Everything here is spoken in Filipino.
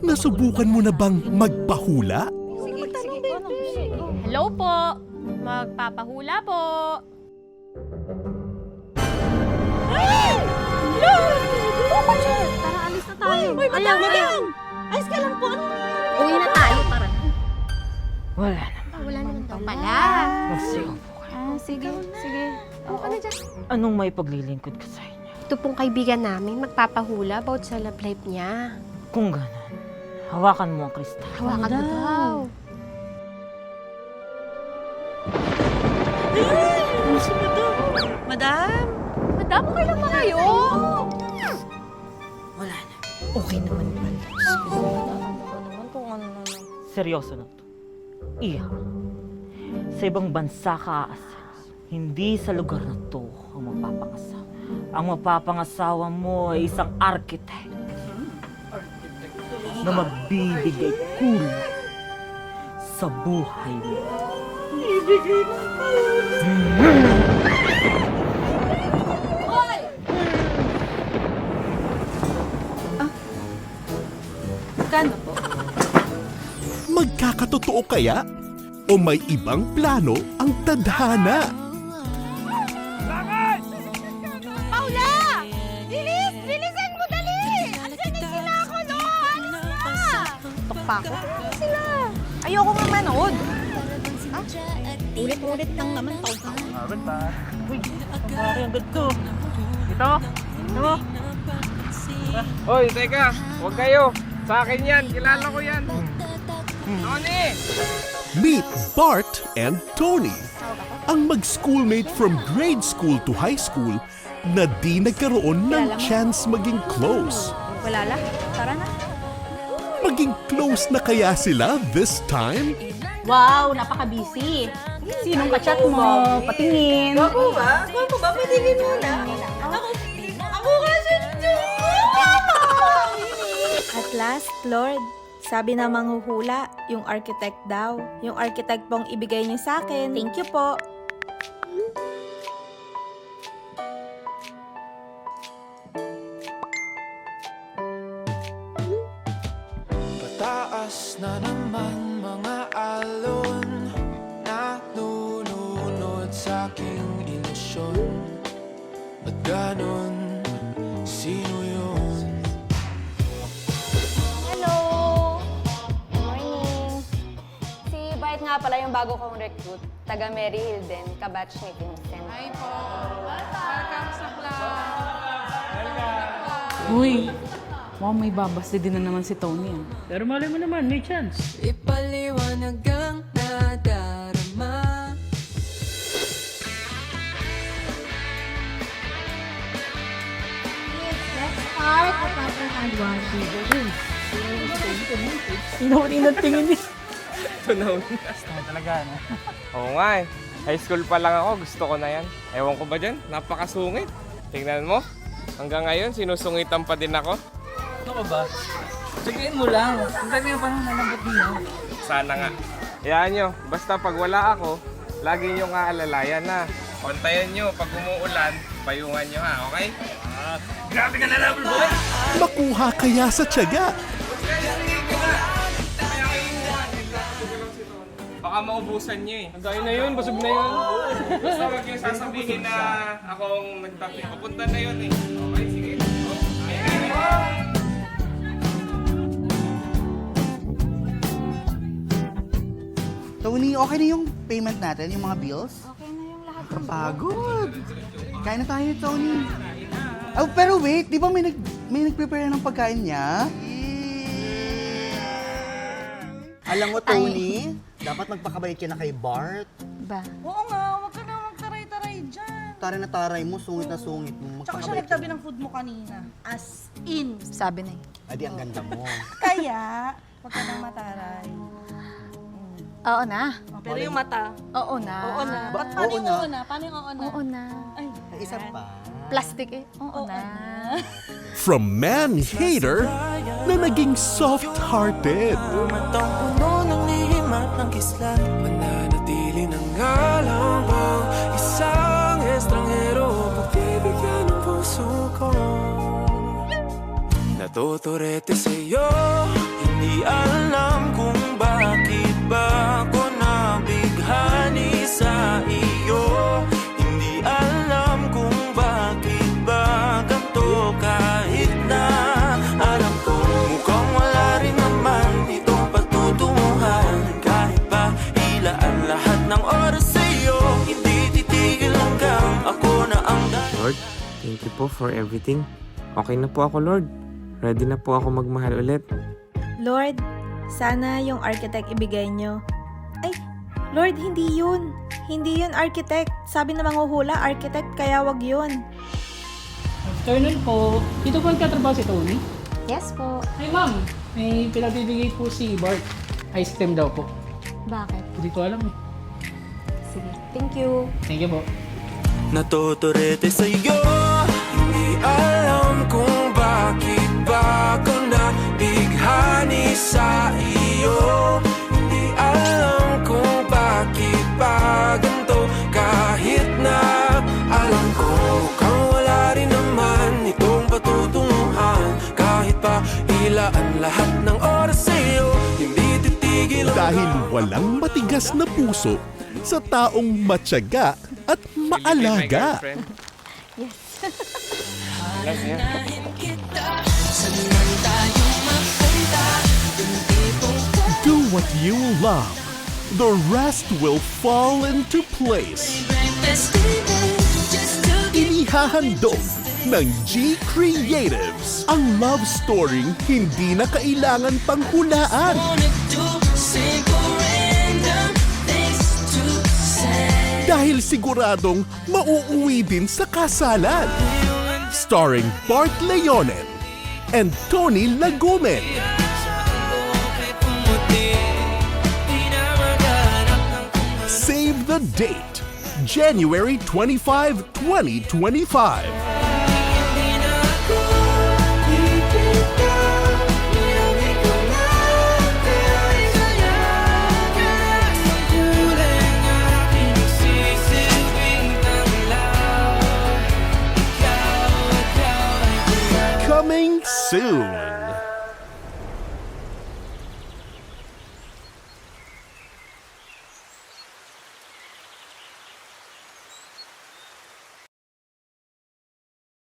Nasubukan mo na bang magpahula? Hello po. Magpapahula po. Tara, alis na tayo. Ayaw, madam! Ayos ka lang po. Ano nangyayari? Uwi na tayo para. Wala naman. Wala naman daw pala. Sige. Sige. Oo ka na dyan. Anong may paglilingkod ko sa inyo? Ito pong kaibigan namin magpapahula about sa love life niya. Kung gano'n, hawakan mo ang kristal. Hawakan mo daw. Madam! Madam, okay lang ba kayo? Wala na. Okay naman pala. Seryoso na to. Iha, sa ibang bansa ka aasenso. Hindi sa lugar na to ang mapapangasawa. Ang mapapangasawa mo ay isang architect na magbibigay kulay sa buhay mo. Magkano po? Magkakatotoo kaya? O may ibang plano ang tadhana? Paula! Bilis! Bilisan mo dali! Andiyan na sila ako, no? Alis na! Tukpa ko. Sila! Ayoko nga manood. Ulit-ulit lang naman, Pauka. Uy, ang pare, ang ganito. Ito, mo. Hoy, teka, huwag kayo. Sa akin yan, kilala ko yan. Tony! Meet Bart and Tony, ang mag-schoolmate from grade school to high school na di nagkaroon ng chance maging close. Wala lang. Tara na. Maging close na kaya sila this time? Wow, napaka-busy. Sinong ka-chat mo? Patingin. Gwapo ba? Gwapo ba? Patingin mo na. Ako kasi At last, Lord, sabi ng manghuhula, yung architect daw. Yung architect pong ibigay niyo sa akin. Thank you po. Pataas na naman mga alon na nununod sa aking ilusyon. At ganon, sino yun? Hello! Morning! Si Bart nga pala yung bago kong recruit. Taga Mary Hill din, kabatch ni Vincent. Hi po! Welcome sa Uy, wow, may babasti din na naman si Tony. Ah. Pero malay mo naman, may chance. Ipaliwanag ang nadarama. Sinuri na tingin niya. Tunaw na. Talaga, no? Oo nga eh. High school pa lang ako, gusto ko na yan. Ewan ko ba dyan? Napakasungit. Tingnan mo. Hanggang ngayon, sinusungitan pa din ako. Ano ka ba? Sagiin mo lang. Ang dami nga parang nalambot niya. Sana nga. Hayaan nyo, basta pag wala ako, lagi nyo nga alalayan na. Kontayan nyo, pag umuulan, payungan nyo ha, okay? Grabe ka na, Level Boy! Makuha kaya sa tiyaga? Baka maubusan nyo eh. Ang dahil na yun, busog na yun. Basta wag yung sasabihin na akong nagtapi. Papunta na yun eh. Okay, sige. Tony, okay na yung payment natin, yung mga bills? Okay na yung lahat. Pagod. Kain na tayo, Tony. Oh, pero wait, di ba may nag-prepare ng pagkain niya? Alam mo, Tony, dapat magpakabait ka na kay Bart. Ba? Oo nga, wag ka na magtaray-taray dyan. Taray na taray mo, sungit na sungit mo. Tsaka siya nagtabi ng food mo kanina. As in. Sabi na eh. Adi, ang ganda mo. Kaya, wag ka nang mataray. Oo na. Pero yung mata, Oo na. oo na. Ba- Paano oo yung na. oo na? Paano yung oo na? Oo na. Ay, Isa pa. Plastic eh. Oo na. From man-hater na naging soft-hearted. Matang puno ng lihim at ng kislat. Mananatili ng galang ko. Isang estranghero, pagbibigyan ng puso ko. Natuturete sa'yo, po for everything. Okay na po ako, Lord. Ready na po ako magmahal ulit. Lord, sana yung architect ibigay nyo. Ay, Lord, hindi yun. Hindi yun architect. Sabi na manghuhula, architect, kaya wag yun. Afternoon po. Dito po nagkatrabaho si Tony? Yes po. Ay ma'am, may pinagbibigay po si Bart. Ice cream daw po. Bakit? Hindi ko alam eh. Sige. Thank you. Thank you po. Natuturete sa'yo, hindi alam kung bakit ba ako nabighani sa iyo. Hindi alam kung bakit ba ganito, kahit na alam ko kang wala rin naman itong patutunguhan. Kahit pa ilaan lahat ng oras sa'yo, hindi titigil ang Dahil walang matigas na puso sa taong matyaga at maalaga. Yes. Love you. Do what you love. The rest will fall into place. Inihahandog ng G Creatives ang love story hindi na kailangan pang hulaan. Dahil siguradong mauuwi din sa kasalan. Starring Bart Leonen and Tony Lagumen. Save the date, January 25, 2025. Coming soon.